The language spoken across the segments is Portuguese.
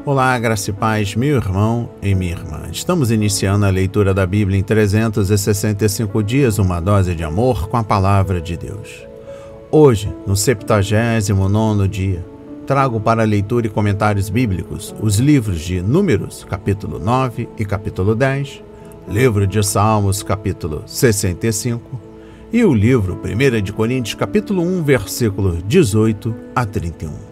Olá, graça e paz, meu irmão e minha irmã. Estamos iniciando a leitura da Bíblia em 365 dias, uma dose de amor com a Palavra de Deus. Hoje, no 79º dia, trago para leitura e comentários bíblicos os livros de Números, capítulo 9 e capítulo 10, livro de Salmos, capítulo 65, e o livro 1 de Coríntios, capítulo 1, versículos 18 a 31.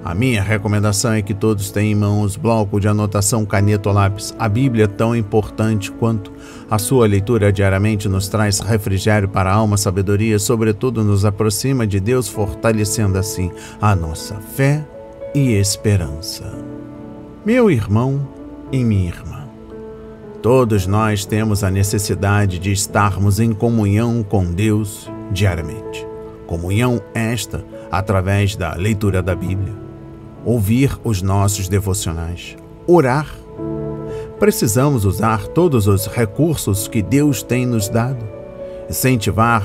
A minha recomendação é que todos tenham em mãos bloco de anotação, caneta ou lápis. A Bíblia, tão importante quanto a sua leitura diariamente, nos traz refrigério para a alma, sabedoria, sobretudo nos aproxima de Deus, fortalecendo assim a nossa fé e esperança. Meu irmão e minha irmã, todos nós temos a necessidade de estarmos em comunhão com Deus diariamente. Comunhão esta através da leitura da Bíblia, ouvir os nossos devocionais, orar. Precisamos usar todos os recursos que Deus tem nos dado, incentivar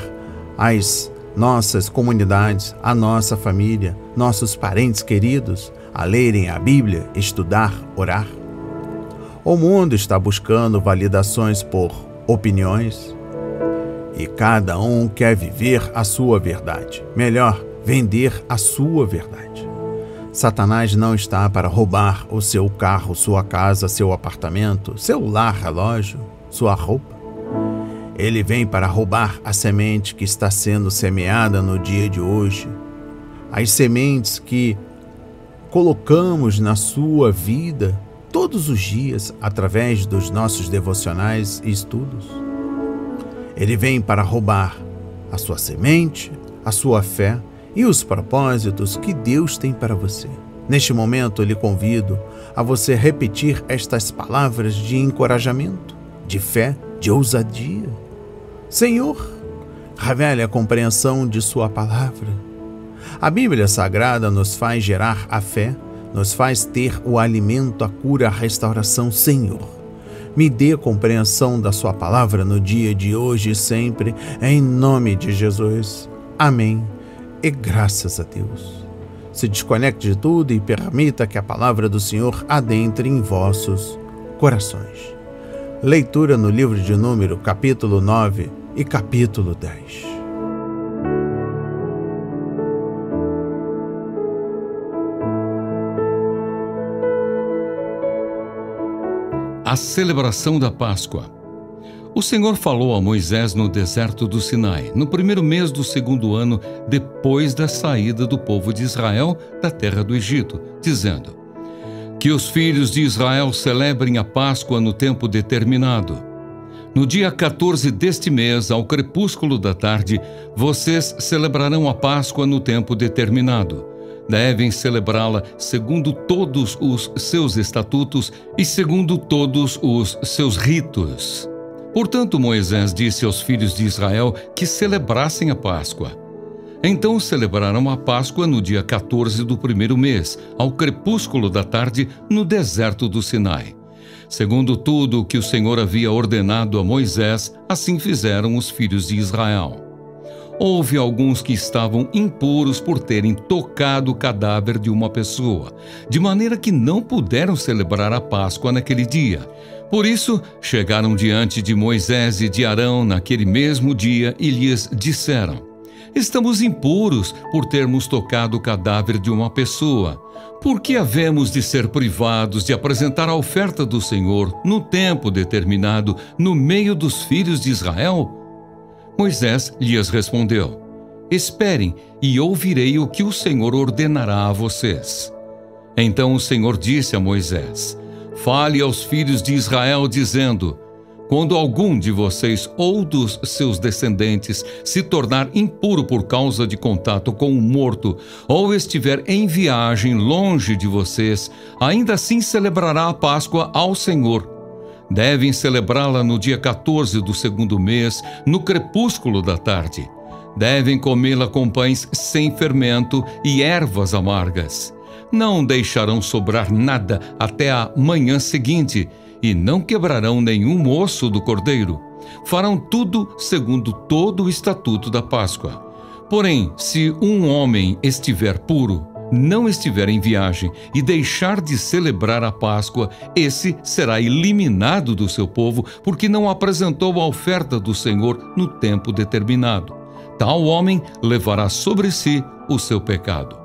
as nossas comunidades, a nossa família, nossos parentes queridos a lerem a Bíblia, estudar, orar. O mundo está buscando validações por opiniões e cada um quer viver a sua verdade, melhor, vender a sua verdade. Satanás não está para roubar o seu carro, sua casa, seu apartamento, seu lar, relógio, sua roupa. Ele vem para roubar a semente que está sendo semeada no dia de hoje, as sementes que colocamos na sua vida todos os dias através dos nossos devocionais e estudos. Ele vem para roubar a sua semente, a sua fé e os propósitos que Deus tem para você. Neste momento, eu lhe convido a você repetir estas palavras de encorajamento, de fé, de ousadia. Senhor, revele a compreensão de sua palavra. A Bíblia Sagrada nos faz gerar a fé, nos faz ter o alimento, a cura, a restauração. Senhor, me dê compreensão da sua palavra no dia de hoje e sempre, em nome de Jesus. Amém. E graças a Deus. Se desconecte de tudo e permita que a palavra do Senhor adentre em vossos corações. Leitura no livro de Números, capítulo 9 e capítulo 10. A celebração da Páscoa. O Senhor falou a Moisés no deserto do Sinai, no primeiro mês do segundo ano, depois da saída do povo de Israel da terra do Egito, dizendo: que os filhos de Israel celebrem a Páscoa no tempo determinado. No dia 14 deste mês, ao crepúsculo da tarde, vocês celebrarão a Páscoa no tempo determinado. Devem celebrá-la segundo todos os seus estatutos e segundo todos os seus ritos. Portanto, Moisés disse aos filhos de Israel que celebrassem a Páscoa. Então celebraram a Páscoa no dia 14 do primeiro mês, ao crepúsculo da tarde, no deserto do Sinai. Segundo tudo o que o Senhor havia ordenado a Moisés, assim fizeram os filhos de Israel. Houve alguns que estavam impuros por terem tocado o cadáver de uma pessoa, de maneira que não puderam celebrar a Páscoa naquele dia. Por isso, chegaram diante de Moisés e de Arão naquele mesmo dia e lhes disseram: estamos impuros por termos tocado o cadáver de uma pessoa. Por que havemos de ser privados de apresentar a oferta do Senhor no tempo determinado no meio dos filhos de Israel? Moisés lhes respondeu: esperem e ouvirei o que o Senhor ordenará a vocês. Então o Senhor disse a Moisés: fale aos filhos de Israel, dizendo: quando algum de vocês ou dos seus descendentes se tornar impuro por causa de contato com um morto, ou estiver em viagem longe de vocês, ainda assim celebrará a Páscoa ao Senhor. Devem celebrá-la no dia 14 do segundo mês, no crepúsculo da tarde. Devem comê-la com pães sem fermento e ervas amargas. Não deixarão sobrar nada até a manhã seguinte, e não quebrarão nenhum osso do cordeiro. Farão tudo segundo todo o estatuto da Páscoa. Porém, se um homem estiver puro, não estiver em viagem e deixar de celebrar a Páscoa, esse será eliminado do seu povo, porque não apresentou a oferta do Senhor no tempo determinado. Tal homem levará sobre si o seu pecado.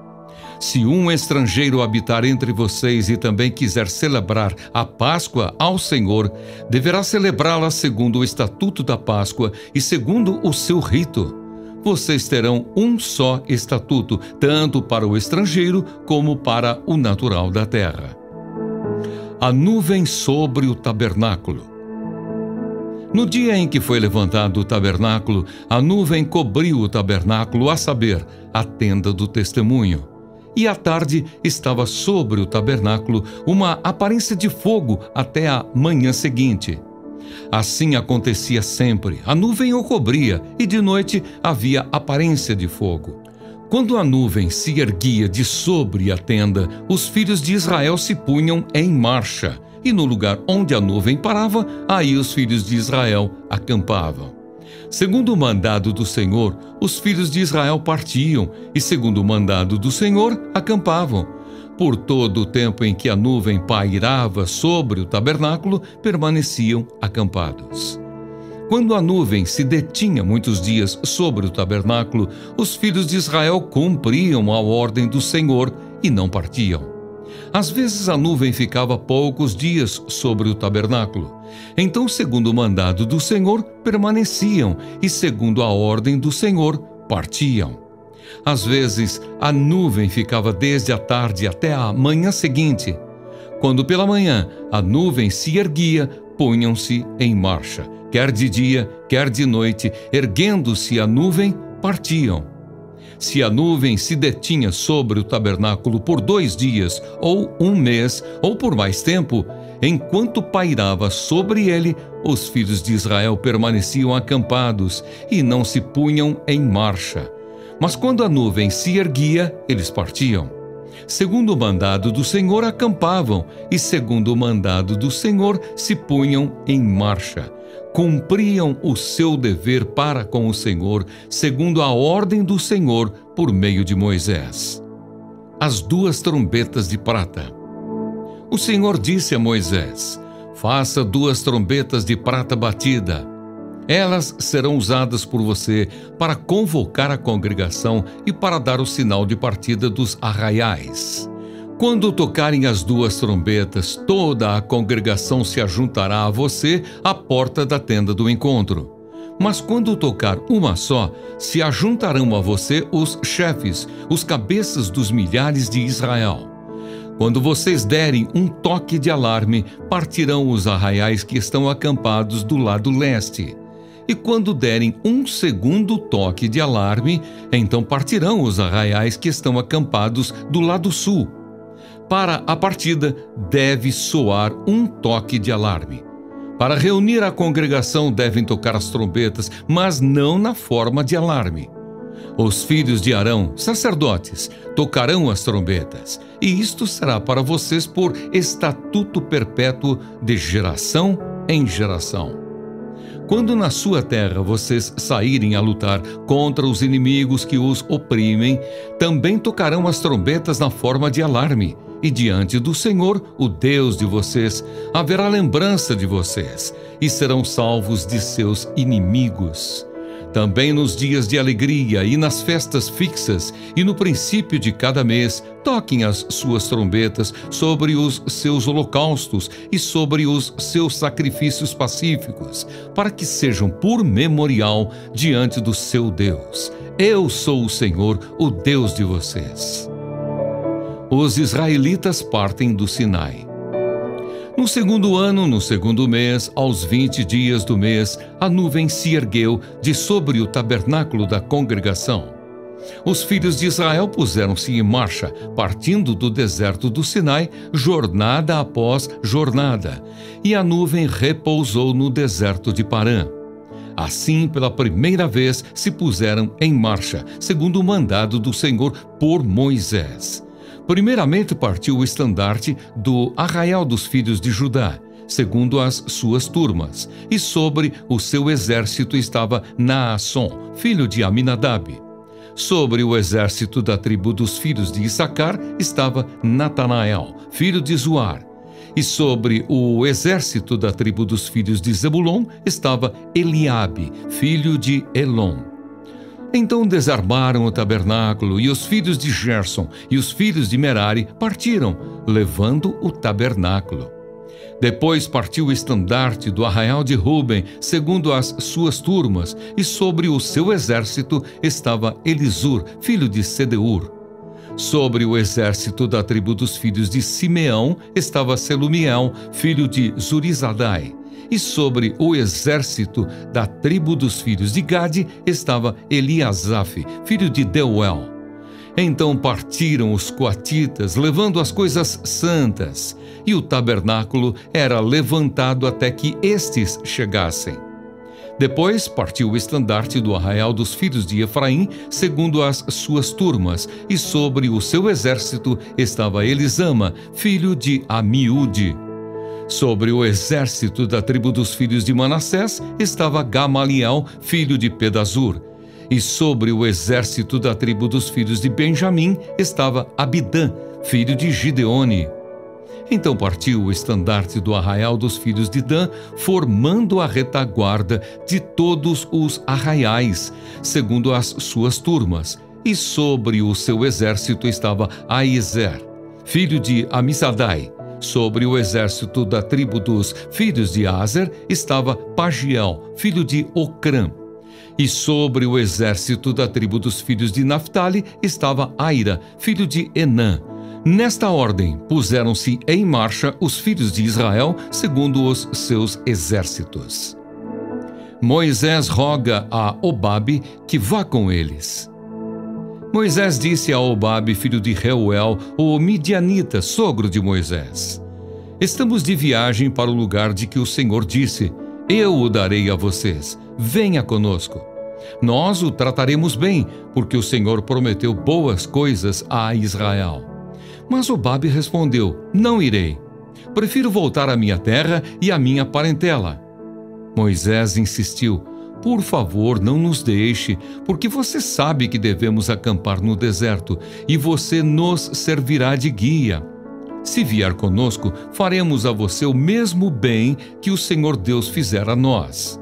Se um estrangeiro habitar entre vocês e também quiser celebrar a Páscoa ao Senhor, deverá celebrá-la segundo o estatuto da Páscoa e segundo o seu rito. Vocês terão um só estatuto, tanto para o estrangeiro como para o natural da terra. A nuvem sobre o tabernáculo. No dia em que foi levantado o tabernáculo, a nuvem cobriu o tabernáculo, a saber, a tenda do testemunho. E à tarde estava sobre o tabernáculo uma aparência de fogo até a manhã seguinte. Assim acontecia sempre, a nuvem o cobria, e de noite havia aparência de fogo. Quando a nuvem se erguia de sobre a tenda, os filhos de Israel se punham em marcha, e no lugar onde a nuvem parava, aí os filhos de Israel acampavam. Segundo o mandado do Senhor, os filhos de Israel partiam, e segundo o mandado do Senhor, acampavam. Por todo o tempo em que a nuvem pairava sobre o tabernáculo, permaneciam acampados. Quando a nuvem se detinha muitos dias sobre o tabernáculo, os filhos de Israel cumpriam a ordem do Senhor e não partiam. Às vezes a nuvem ficava poucos dias sobre o tabernáculo. Então, segundo o mandado do Senhor, permaneciam e, segundo a ordem do Senhor, partiam. Às vezes, a nuvem ficava desde a tarde até a manhã seguinte. Quando pela manhã a nuvem se erguia, punham-se em marcha. Quer de dia, quer de noite, erguendo-se a nuvem, partiam. Se a nuvem se detinha sobre o tabernáculo por 2 dias, ou 1 mês, ou por mais tempo, enquanto pairava sobre ele, os filhos de Israel permaneciam acampados e não se punham em marcha. Mas quando a nuvem se erguia, eles partiam. Segundo o mandado do Senhor, acampavam, e segundo o mandado do Senhor, se punham em marcha. Cumpriam o seu dever para com o Senhor, segundo a ordem do Senhor, por meio de Moisés. As 2 trombetas de prata. O Senhor disse a Moisés: faça 2 trombetas de prata batida. Elas serão usadas por você para convocar a congregação e para dar o sinal de partida dos arraiais. Quando tocarem as 2 trombetas, toda a congregação se ajuntará a você à porta da tenda do encontro. Mas quando tocar uma só, se ajuntarão a você os chefes, os cabeças dos milhares de Israel. Quando vocês derem um toque de alarme, partirão os arraiais que estão acampados do lado leste. E quando derem um segundo toque de alarme, então partirão os arraiais que estão acampados do lado sul. Para a partida, deve soar um toque de alarme. Para reunir a congregação, devem tocar as trombetas, mas não na forma de alarme. Os filhos de Arão, sacerdotes, tocarão as trombetas, e isto será para vocês por estatuto perpétuo de geração em geração. Quando na sua terra vocês saírem a lutar contra os inimigos que os oprimem, também tocarão as trombetas na forma de alarme, e diante do Senhor, o Deus de vocês, haverá lembrança de vocês, e serão salvos de seus inimigos. Também nos dias de alegria e nas festas fixas e no princípio de cada mês, toquem as suas trombetas sobre os seus holocaustos e sobre os seus sacrifícios pacíficos, para que sejam por memorial diante do seu Deus. Eu sou o Senhor, o Deus de vocês. Os israelitas partem do Sinai. No 2º ano, no 2º mês, aos 20 dias do mês, a nuvem se ergueu de sobre o tabernáculo da congregação. Os filhos de Israel puseram-se em marcha, partindo do deserto do Sinai, jornada após jornada, e a nuvem repousou no deserto de Parã. Assim, pela primeira vez, se puseram em marcha, segundo o mandado do Senhor por Moisés. Primeiramente partiu o estandarte do arraial dos filhos de Judá, segundo as suas turmas, e sobre o seu exército estava Naasson, filho de Aminadab. Sobre o exército da tribo dos filhos de Issacar estava Natanael, filho de Zuar. E sobre o exército da tribo dos filhos de Zebulon estava Eliabe, filho de Elon. Então desarmaram o tabernáculo, e os filhos de Gerson e os filhos de Merari partiram, levando o tabernáculo. Depois partiu o estandarte do arraial de Ruben, segundo as suas turmas, e sobre o seu exército estava Elisur, filho de Sedeur. Sobre o exército da tribo dos filhos de Simeão estava Selumiel, filho de Zurizadai. E sobre o exército da tribo dos filhos de Gade estava Eliasaf, filho de Deuel. Então partiram os coatitas, levando as coisas santas, e o tabernáculo era levantado até que estes chegassem. Depois partiu o estandarte do arraial dos filhos de Efraim, segundo as suas turmas, e sobre o seu exército estava Elisama, filho de Amiúde. Sobre o exército da tribo dos filhos de Manassés estava Gamaliel, filho de Pedazur. E sobre o exército da tribo dos filhos de Benjamim estava Abidã, filho de Gideone. Então partiu o estandarte do arraial dos filhos de Dan, formando a retaguarda de todos os arraiais, segundo as suas turmas. E sobre o seu exército estava Aizer, filho de Amisadai. Sobre o exército da tribo dos filhos de Azer estava Pagiel, filho de Ocrã. E sobre o exército da tribo dos filhos de Naphtali estava Aira, filho de Enã. Nesta ordem, puseram-se em marcha os filhos de Israel, segundo os seus exércitos. Moisés roga a Obabe que vá com eles. Moisés disse a Obabe, filho de Reuel, o midianita, sogro de Moisés: Estamos de viagem para o lugar de que o Senhor disse: Eu o darei a vocês, venha conosco. Nós o trataremos bem, porque o Senhor prometeu boas coisas a Israel. Mas Obabe respondeu: Não irei. Prefiro voltar à minha terra e à minha parentela. Moisés insistiu: Por favor, não nos deixe, porque você sabe que devemos acampar no deserto, e você nos servirá de guia. Se vier conosco, faremos a você o mesmo bem que o Senhor Deus fizera a nós.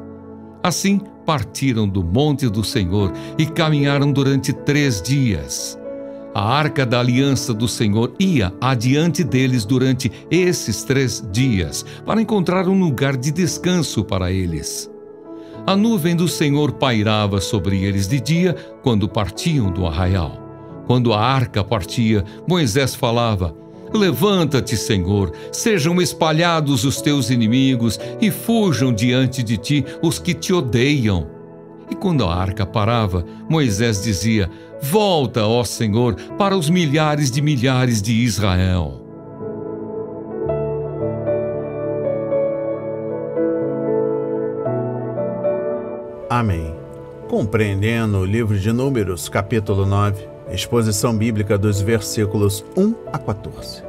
Assim, partiram do monte do Senhor e caminharam durante 3 dias. A arca da aliança do Senhor ia adiante deles durante esses 3 dias, para encontrar um lugar de descanso para eles. A nuvem do Senhor pairava sobre eles de dia, quando partiam do arraial. Quando a arca partia, Moisés falava: Levanta-te, Senhor, sejam espalhados os teus inimigos e fujam diante de ti os que te odeiam. E quando a arca parava, Moisés dizia: Volta, ó Senhor, para os milhares de Israel. Amém. Compreendendo o livro de Números, capítulo 9, exposição bíblica dos versículos 1 a 14.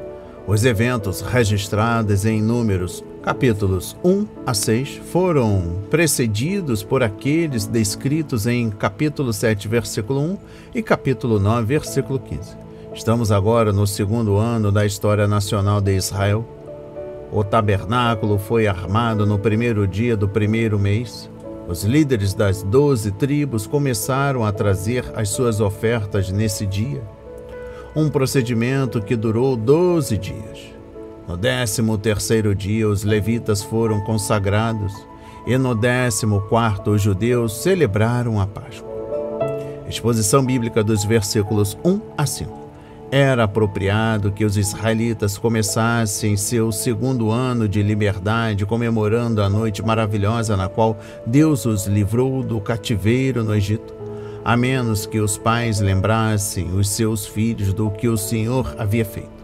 Os eventos registrados em Números, capítulos 1 a 6, foram precedidos por aqueles descritos em capítulo 7, versículo 1 e capítulo 9, versículo 15. Estamos agora no 2º ano da história nacional de Israel. O tabernáculo foi armado no 1º dia do 1º mês. Os líderes das 12 tribos começaram a trazer as suas ofertas nesse dia. Um procedimento que durou 12 dias. No 13º dia, os levitas foram consagrados e no 14º, os judeus celebraram a Páscoa. Exposição bíblica dos versículos 1 a 5. Era apropriado que os israelitas começassem seu 2º ano de liberdade comemorando a noite maravilhosa na qual Deus os livrou do cativeiro no Egito, a menos que os pais lembrassem os seus filhos do que o Senhor havia feito.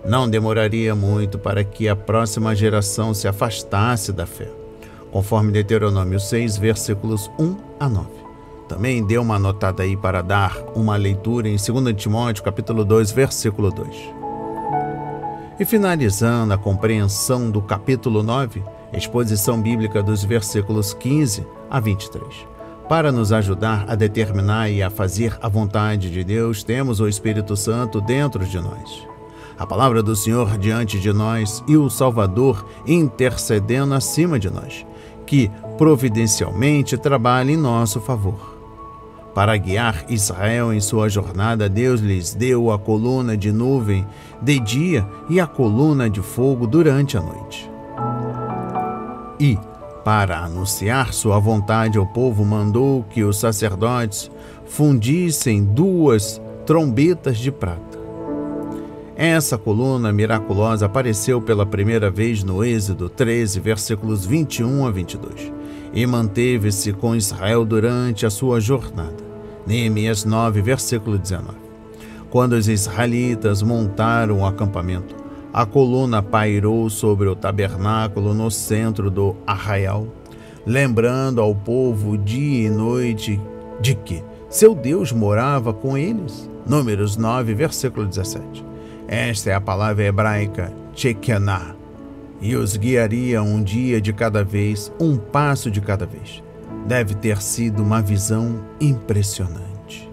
Não demoraria muito para que a próxima geração se afastasse da fé, conforme Deuteronômio 6, versículos 1 a 9. Também dê uma anotada aí para dar uma leitura em 2 Timóteo, capítulo 2, versículo 2. E finalizando a compreensão do capítulo 9, exposição bíblica dos versículos 15 a 23. Para nos ajudar a determinar e a fazer a vontade de Deus, temos o Espírito Santo dentro de nós. A palavra do Senhor diante de nós e o Salvador intercedendo acima de nós, que providencialmente trabalha em nosso favor. Para guiar Israel em sua jornada, Deus lhes deu a coluna de nuvem de dia e a coluna de fogo durante a noite. E, para anunciar sua vontade ao povo, mandou que os sacerdotes fundissem 2 trombetas de prata. Essa coluna miraculosa apareceu pela primeira vez no Êxodo 13, versículos 21 a 22, e manteve-se com Israel durante a sua jornada. Neemias 9, versículo 19. Quando os israelitas montaram o acampamento, a coluna pairou sobre o tabernáculo no centro do arraial, lembrando ao povo dia e noite de que seu Deus morava com eles. Números 9, versículo 17. Esta é a palavra hebraica Shekinah, e os guiaria um dia de cada vez, um passo de cada vez. Deve ter sido uma visão impressionante.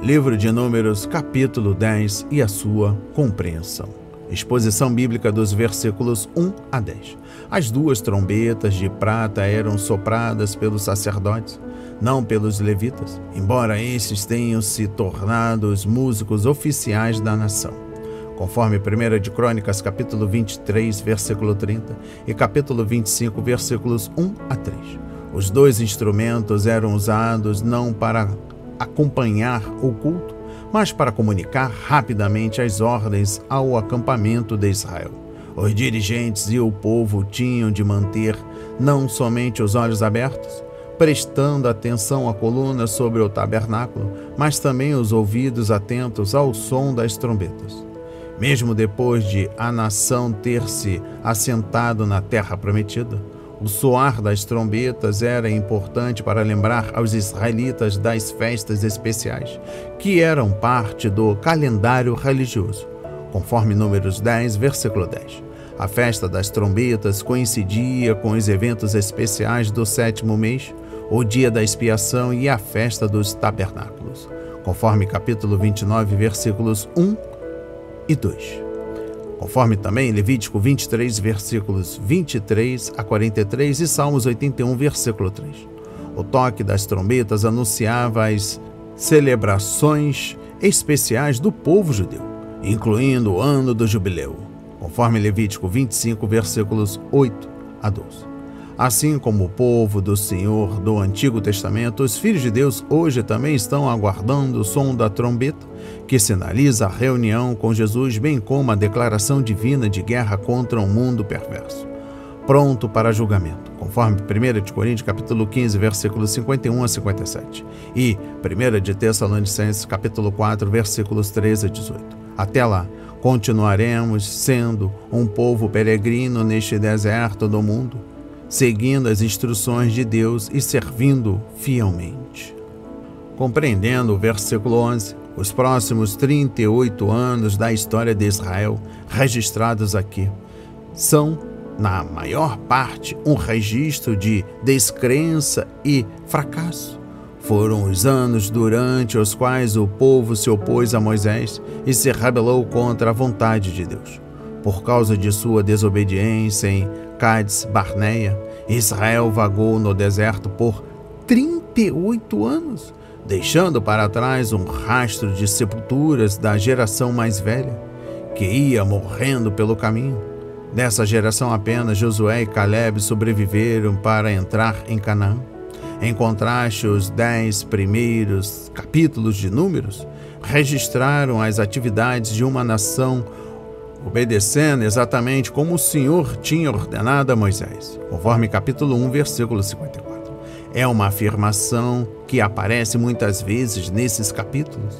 Livro de Números, capítulo 10 e a sua compreensão. Exposição bíblica dos versículos 1 a 10. As 2 trombetas de prata eram sopradas pelos sacerdotes, não pelos levitas, embora esses tenham se tornado os músicos oficiais da nação. Conforme 1 de Crônicas, capítulo 23, versículo 30 e capítulo 25, versículos 1 a 3. Os 2 instrumentos eram usados não para acompanhar o culto, mas para comunicar rapidamente as ordens ao acampamento de Israel. Os dirigentes e o povo tinham de manter não somente os olhos abertos, prestando atenção à coluna sobre o tabernáculo, mas também os ouvidos atentos ao som das trombetas. Mesmo depois de a nação ter se assentado na terra prometida, o soar das trombetas era importante para lembrar aos israelitas das festas especiais, que eram parte do calendário religioso. Conforme Números 10, versículo 10. A festa das trombetas coincidia com os eventos especiais do 7º mês, o dia da expiação e a festa dos tabernáculos. Conforme capítulo 29, versículos 1 e 2. Conforme também Levítico 23, versículos 23 a 43 e Salmos 81, versículo 3. O toque das trombetas anunciava as celebrações especiais do povo judeu, incluindo o ano do jubileu, conforme Levítico 25, versículos 8 a 12. Assim como o povo do Senhor do Antigo Testamento, os filhos de Deus hoje também estão aguardando o som da trombeta, que sinaliza a reunião com Jesus, bem como a declaração divina de guerra contra um mundo perverso, pronto para julgamento, conforme 1 de Coríntios, capítulo 15, versículos 51 a 57, e 1 de Tessalonicenses, capítulo 4, versículos 13 a 18. Até lá, continuaremos sendo um povo peregrino neste deserto do mundo, seguindo as instruções de Deus e servindo fielmente. Compreendendo o versículo 11, os próximos 38 anos da história de Israel, registrados aqui, são, na maior parte, um registro de descrença e fracasso. Foram os anos durante os quais o povo se opôs a Moisés e se rebelou contra a vontade de Deus. Por causa de sua desobediência em Cádiz Barneia, Israel vagou no deserto por 38 anos, deixando para trás um rastro de sepulturas da geração mais velha, que ia morrendo pelo caminho. Dessa geração apenas Josué e Caleb sobreviveram para entrar em Canaã. Em contraste, os 10 primeiros capítulos de Números registraram as atividades de uma nação obedecendo exatamente como o Senhor tinha ordenado a Moisés, conforme capítulo 1, versículo 54. É uma afirmação que aparece muitas vezes nesses capítulos,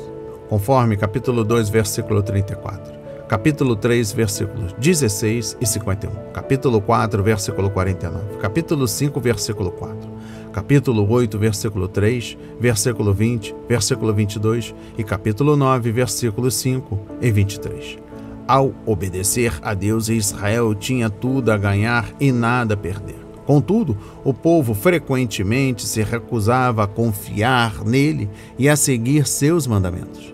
conforme capítulo 2, versículo 34, capítulo 3, versículos 16 e 51, capítulo 4, versículo 49, capítulo 5, versículo 4, capítulo 8, versículo 3, versículo 20, versículo 22 e capítulo 9, versículos 5 e 23. Ao obedecer a Deus, Israel tinha tudo a ganhar e nada a perder. Contudo, o povo frequentemente se recusava a confiar nele e a seguir seus mandamentos.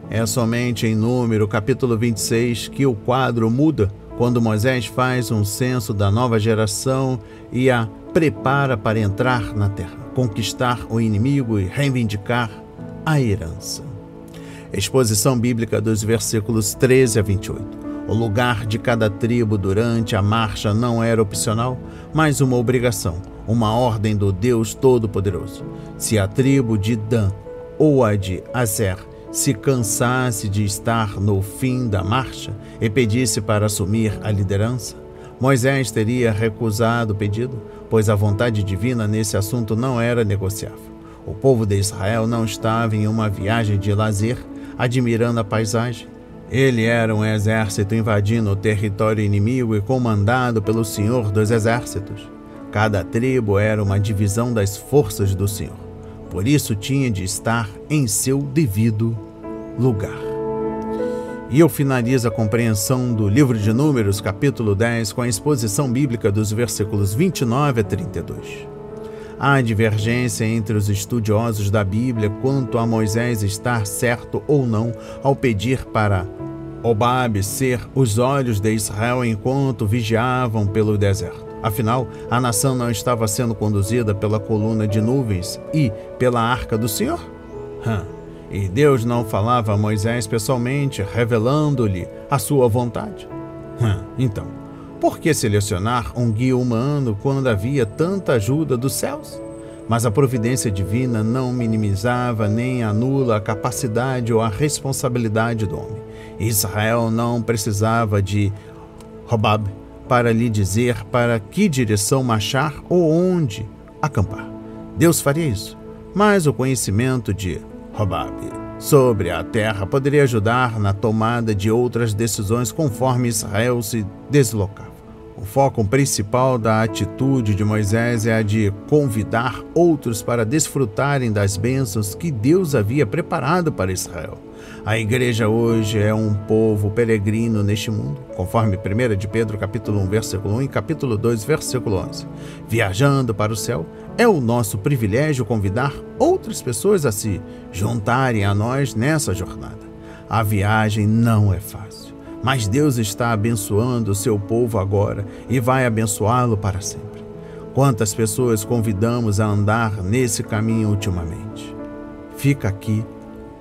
É somente em Número, capítulo 26, que o quadro muda quando Moisés faz um censo da nova geração e a prepara para entrar na terra, conquistar o inimigo e reivindicar a herança. Exposição bíblica dos versículos 13 a 28. O lugar de cada tribo durante a marcha não era opcional, mas uma obrigação, uma ordem do Deus Todo-Poderoso. Se a tribo de Dan ou a de Aser se cansasse de estar no fim da marcha e pedisse para assumir a liderança, Moisés teria recusado o pedido, pois a vontade divina nesse assunto não era negociável. O povo de Israel não estava em uma viagem de lazer, admirando a paisagem. Ele era um exército invadindo o território inimigo e comandado pelo Senhor dos Exércitos. Cada tribo era uma divisão das forças do Senhor. Por isso tinha de estar em seu devido lugar. E eu finalizo a compreensão do livro de Números, capítulo 10, com a exposição bíblica dos versículos 29 a 32. Há divergência entre os estudiosos da Bíblia quanto a Moisés estar certo ou não ao pedir para Hobabe ser os olhos de Israel enquanto vigiavam pelo deserto. Afinal, a nação não estava sendo conduzida pela coluna de nuvens e pela arca do Senhor? E Deus não falava a Moisés pessoalmente, revelando-lhe a sua vontade? Então, por que selecionar um guia humano quando havia tanta ajuda dos céus? Mas a providência divina não minimizava nem anula a capacidade ou a responsabilidade do homem. Israel não precisava de Hobabe para lhe dizer para que direção marchar ou onde acampar. Deus faria isso, mas o conhecimento de Hobabe sobre a terra poderia ajudar na tomada de outras decisões conforme Israel se deslocava. O foco principal da atitude de Moisés é a de convidar outros para desfrutarem das bênçãos que Deus havia preparado para Israel. A igreja hoje é um povo peregrino neste mundo, conforme 1 de Pedro, capítulo 1, versículo 1 e capítulo 2, versículo 11. Viajando para o céu, é o nosso privilégio convidar outras pessoas a se juntarem a nós nessa jornada. A viagem não é fácil, mas Deus está abençoando o seu povo agora e vai abençoá-lo para sempre. Quantas pessoas convidamos a andar nesse caminho ultimamente? Fica aqui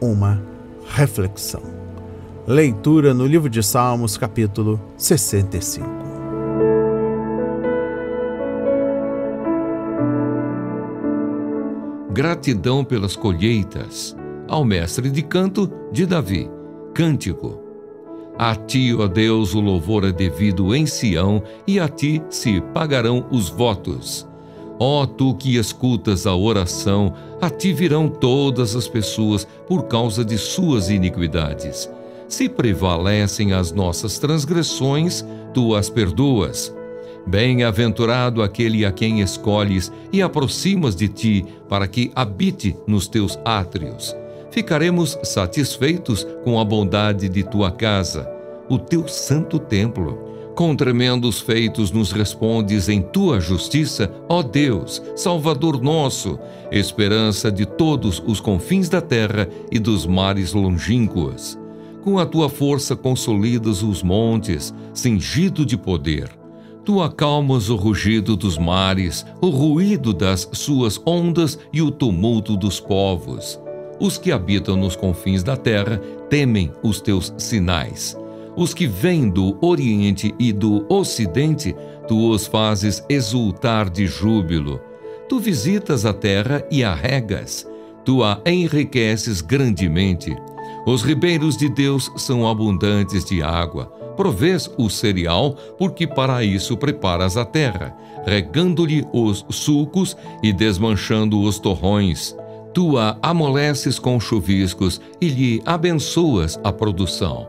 uma reflexão. Leitura no livro de Salmos, capítulo 65. Gratidão pelas colheitas. Ao mestre de canto de Davi. Cântico. A ti, ó Deus, o louvor é devido em Sião, e a ti se pagarão os votos. Ó tu que escutas a oração, a ti virão todas as pessoas por causa de suas iniquidades. Se prevalecem as nossas transgressões, tu as perdoas. Bem-aventurado aquele a quem escolhes e aproximas de ti, para que habite nos teus átrios. Ficaremos satisfeitos com a bondade de tua casa, o teu santo templo. Com tremendos feitos nos respondes em tua justiça, ó Deus, Salvador nosso, esperança de todos os confins da terra e dos mares longínquos. Com a tua força consolidas os montes, cingido de poder. Tu acalmas o rugido dos mares, o ruído das suas ondas e o tumulto dos povos. Os que habitam nos confins da terra temem os teus sinais. Os que vêm do Oriente e do Ocidente, tu os fazes exultar de júbilo. Tu visitas a terra e a regas. Tu a enriqueces grandemente. Os ribeiros de Deus são abundantes de água. Provês o cereal, porque para isso preparas a terra, regando-lhe os sulcos e desmanchando os torrões. Tu a amoleces com chuviscos e lhe abençoas a produção.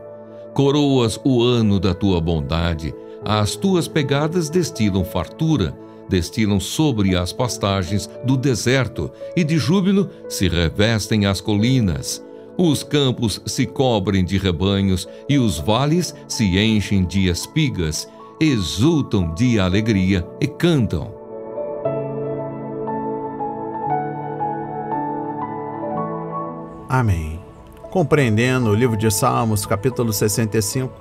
Coroas o ano da tua bondade, as tuas pegadas destilam fartura, destilam sobre as pastagens do deserto, e de júbilo se revestem as colinas. Os campos se cobrem de rebanhos, e os vales se enchem de espigas, exultam de alegria e cantam. Amém. Compreendendo o livro de Salmos, capítulo 65,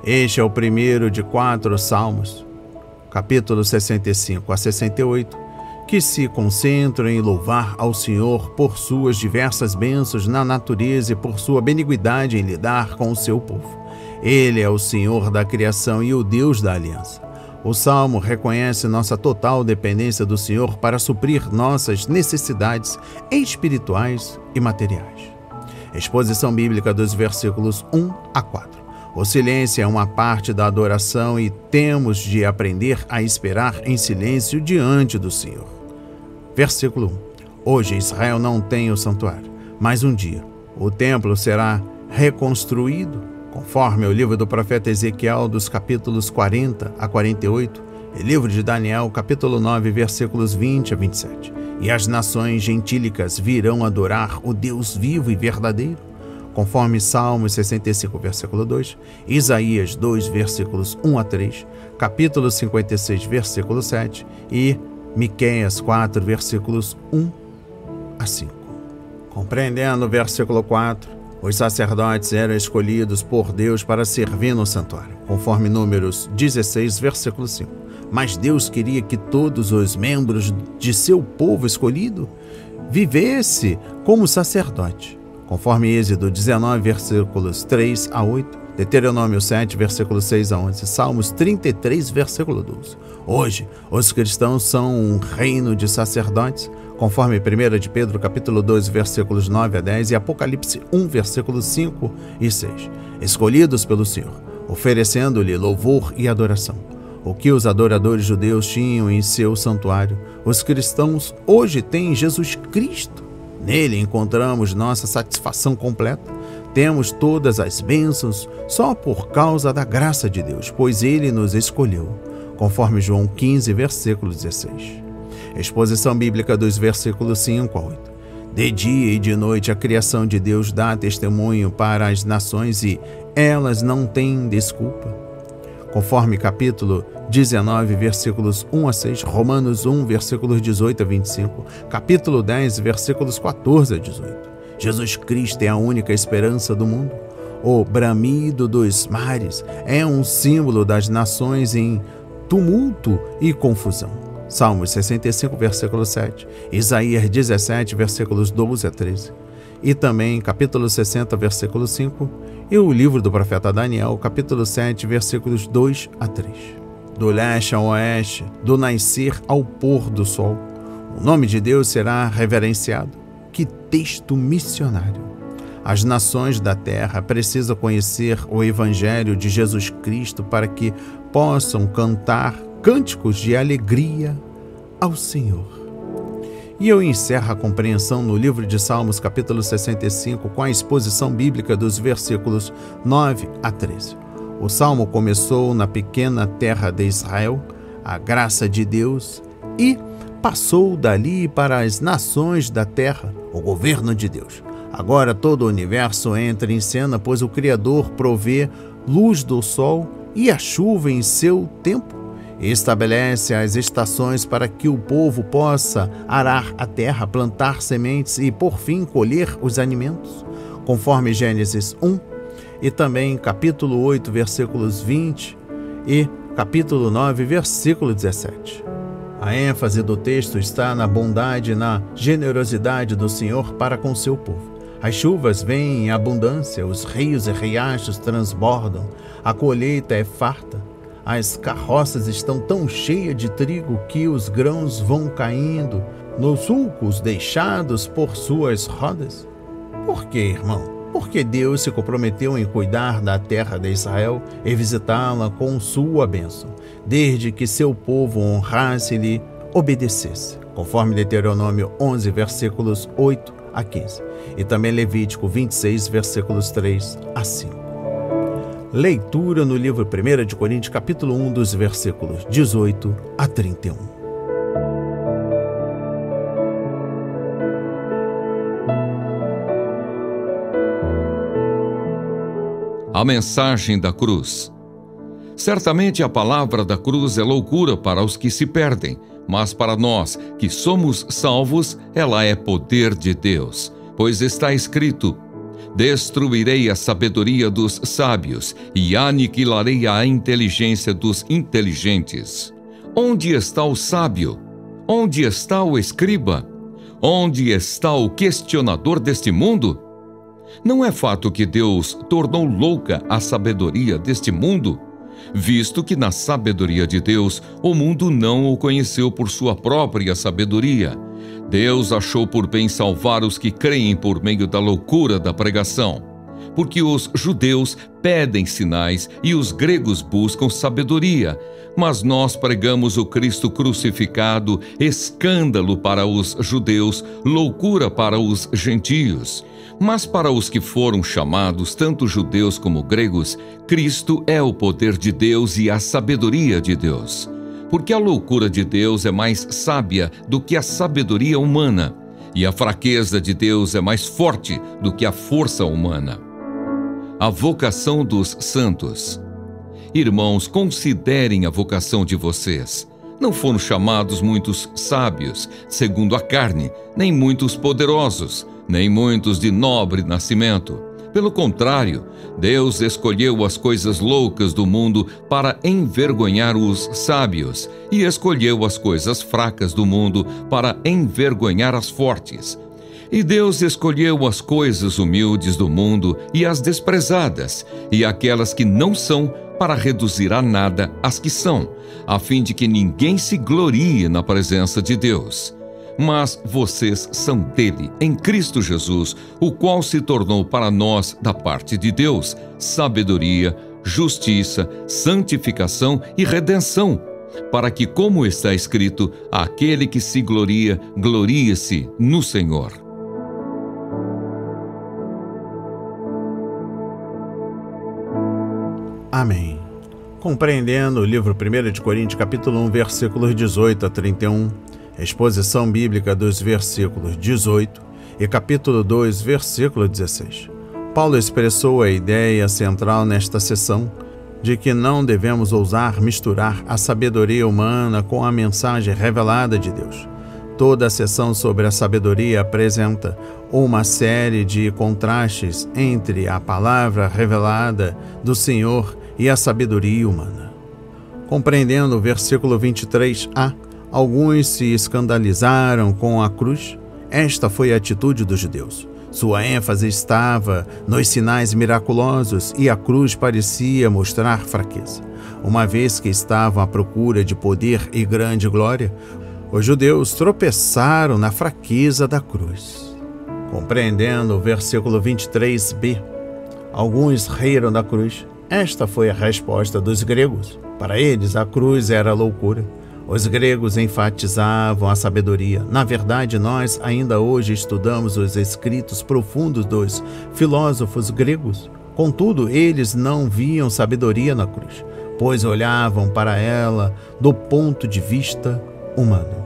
este é o primeiro de 4 salmos, capítulo 65 a 68, que se concentram em louvar ao Senhor por suas diversas bênçãos na natureza e por sua benignidade em lidar com o seu povo. Ele é o Senhor da criação e o Deus da aliança. O Salmo reconhece nossa total dependência do Senhor para suprir nossas necessidades espirituais e materiais. Exposição bíblica dos versículos 1 a 4. O silêncio é uma parte da adoração e temos de aprender a esperar em silêncio diante do Senhor. Versículo 1. Hoje Israel não tem o santuário, mas um dia o templo será reconstruído, conforme o livro do profeta Ezequiel, dos capítulos 40 a 48, e livro de Daniel, capítulo 9, versículos 20 a 27. E as nações gentílicas virão adorar o Deus vivo e verdadeiro, conforme Salmos 65, versículo 2, Isaías 2, versículos 1 a 3, capítulo 56, versículo 7 e Miqueias 4, versículos 1 a 5. Compreendendo o versículo 4, os sacerdotes eram escolhidos por Deus para servir no santuário, conforme Números 16, versículo 5. Mas Deus queria que todos os membros de seu povo escolhido vivesse como sacerdote, conforme Êxodo 19, versículos 3 a 8, Deuteronômio 7, versículos 6 a 11, Salmos 33, versículo 12. Hoje, os cristãos são um reino de sacerdotes, conforme 1 de Pedro, capítulo 2, versículos 9 a 10 e Apocalipse 1, versículos 5 e 6, escolhidos pelo Senhor, oferecendo-lhe louvor e adoração. O que os adoradores judeus tinham em seu santuário, os cristãos hoje têm em Jesus Cristo. Nele encontramos nossa satisfação completa. Temos todas as bênçãos só por causa da graça de Deus, pois Ele nos escolheu, conforme João 15, versículo 16. Exposição bíblica dos versículos 5 a 8. De dia e de noite a criação de Deus dá testemunho para as nações e elas não têm desculpa, conforme capítulo 19, versículos 1 a 6, Romanos 1, versículos 18 a 25, capítulo 10, versículos 14 a 18. Jesus Cristo é a única esperança do mundo. O bramido dos mares é um símbolo das nações em tumulto e confusão. Salmos 65, versículo 7, Isaías 17, versículos 12 a 13. E também capítulo 60, versículo 5, e o livro do profeta Daniel, capítulo 7, versículos 2 a 3. Do leste ao oeste, do nascer ao pôr do sol, o nome de Deus será reverenciado. Que texto missionário! As nações da terra precisam conhecer o Evangelho de Jesus Cristo para que possam cantar cânticos de alegria ao Senhor. E eu encerro a compreensão no livro de Salmos, capítulo 65, com a exposição bíblica dos versículos 9 a 13. O Salmo começou na pequena terra de Israel, a graça de Deus, e passou dali para as nações da terra, o governo de Deus. Agora todo o universo entra em cena, pois o Criador provê luz do sol e a chuva em seu tempo, e estabelece as estações para que o povo possa arar a terra, plantar sementes e, por fim, colher os alimentos, conforme Gênesis 1, e também capítulo 8, versículos 20 e capítulo 9, versículo 17. A ênfase do texto está na bondade e na generosidade do Senhor para com seu povo. As chuvas vêm em abundância, os rios e riachos transbordam, a colheita é farta, as carroças estão tão cheias de trigo que os grãos vão caindo nos sulcos deixados por suas rodas. Por que, irmão? Porque Deus se comprometeu em cuidar da terra de Israel e visitá-la com sua bênção, desde que seu povo honrasse e lhe obedecesse, conforme Deuteronômio 11, versículos 8 a 15, e também Levítico 26, versículos 3 a 5. Leitura no livro 1 de Coríntios, capítulo 1, dos versículos 18 a 31. A mensagem da cruz. Certamente a palavra da cruz é loucura para os que se perdem, mas para nós que somos salvos, ela é poder de Deus. pois está escrito: destruirei a sabedoria dos sábios e aniquilarei a inteligência dos inteligentes. Onde está o sábio? Onde está o escriba? Onde está o questionador deste mundo? Não é fato que Deus tornou louca a sabedoria deste mundo, visto que na sabedoria de Deus o mundo não o conheceu por sua própria sabedoria. Deus achou por bem salvar os que creem por meio da loucura da pregação, porque os judeus pedem sinais e os gregos buscam sabedoria. Mas nós pregamos o Cristo crucificado, escândalo para os judeus, loucura para os gentios. Mas para os que foram chamados, tanto judeus como gregos, Cristo é o poder de Deus e a sabedoria de Deus. Porque a loucura de Deus é mais sábia do que a sabedoria humana, e a fraqueza de Deus é mais forte do que a força humana. A vocação dos santos. Irmãos, considerem a vocação de vocês. Não foram chamados muitos sábios, segundo a carne, nem muitos poderosos, nem muitos de nobre nascimento. Pelo contrário, Deus escolheu as coisas loucas do mundo para envergonhar os sábios, e escolheu as coisas fracas do mundo para envergonhar as fortes. E Deus escolheu as coisas humildes do mundo e as desprezadas, e aquelas que não são, para reduzir a nada as que são, a fim de que ninguém se glorie na presença de Deus. Mas vocês são dele, em Cristo Jesus, o qual se tornou para nós, da parte de Deus, sabedoria, justiça, santificação e redenção, para que, como está escrito, aquele que se gloria, glorie-se no Senhor. Amém. Compreendendo o livro 1 de Coríntios, capítulo 1, versículos 18 a 31, exposição bíblica dos versículos 18 e capítulo 2, versículo 16. Paulo expressou a ideia central nesta sessão de que não devemos ousar misturar a sabedoria humana com a mensagem revelada de Deus. Toda a sessão sobre a sabedoria apresenta uma série de contrastes entre a palavra revelada do Senhor e a sabedoria humana. Compreendendo o versículo 23a, alguns se escandalizaram com a cruz. Esta foi a atitude dos judeus. Sua ênfase estava nos sinais miraculosos e a cruz parecia mostrar fraqueza. Uma vez que estavam à procura de poder e grande glória, os judeus tropeçaram na fraqueza da cruz. Compreendendo o versículo 23b, alguns riram da cruz. Esta foi a resposta dos gregos. Para eles, a cruz era loucura. Os gregos enfatizavam a sabedoria. Na verdade, nós ainda hoje estudamos os escritos profundos dos filósofos gregos. Contudo, eles não viam sabedoria na cruz, pois olhavam para ela do ponto de vista humano.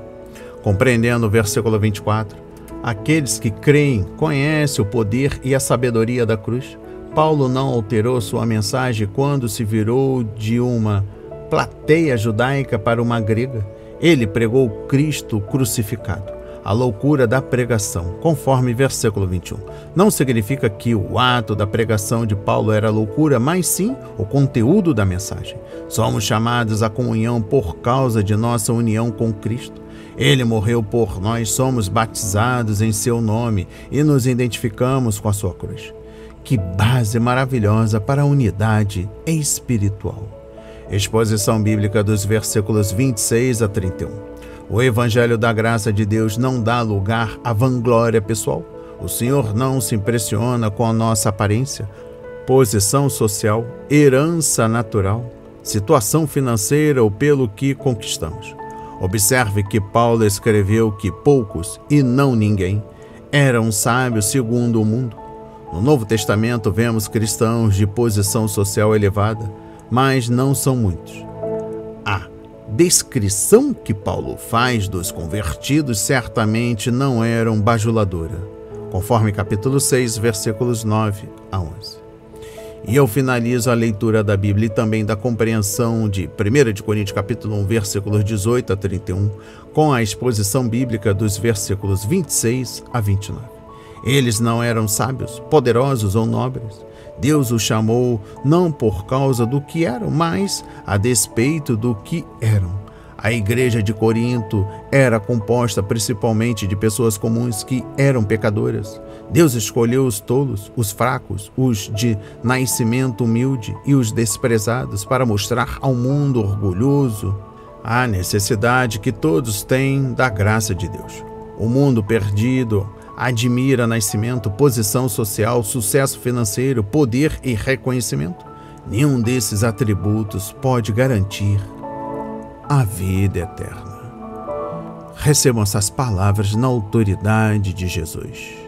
Compreendendo o versículo 24, aqueles que creem conhecem o poder e a sabedoria da cruz. Paulo não alterou sua mensagem quando se virou de uma plateia judaica para uma grega. Ele pregou Cristo crucificado, a loucura da pregação, conforme versículo 21. Não significa que o ato da pregação de Paulo era loucura, mas sim o conteúdo da mensagem. Somos chamados à comunhão por causa de nossa união com Cristo. Ele morreu por nós, somos batizados em seu nome e nos identificamos com a sua cruz. Que base maravilhosa para a unidade espiritual. Exposição bíblica dos versículos 26 a 31. O Evangelho da graça de Deus não dá lugar à vanglória pessoal. O Senhor não se impressiona com a nossa aparência, posição social, herança natural, situação financeira ou pelo que conquistamos. Observe que Paulo escreveu que poucos, e não ninguém, eram sábios segundo o mundo. No Novo Testamento vemos cristãos de posição social elevada, mas não são muitos. A descrição que Paulo faz dos convertidos certamente não eram bajuladora, conforme capítulo 6, versículos 9 a 11. E eu finalizo a leitura da Bíblia e também da compreensão de 1 de Coríntios capítulo 1, versículos 18 a 31, com a exposição bíblica dos versículos 26 a 29. Eles não eram sábios, poderosos ou nobres. Deus os chamou não por causa do que eram, mas a despeito do que eram. A igreja de Corinto era composta principalmente de pessoas comuns que eram pecadoras. Deus escolheu os tolos, os fracos, os de nascimento humilde e os desprezados para mostrar ao mundo orgulhoso a necessidade que todos têm da graça de Deus. O mundo perdido admira nascimento, posição social, sucesso financeiro, poder e reconhecimento. Nenhum desses atributos pode garantir a vida eterna. Recebam essas palavras na autoridade de Jesus.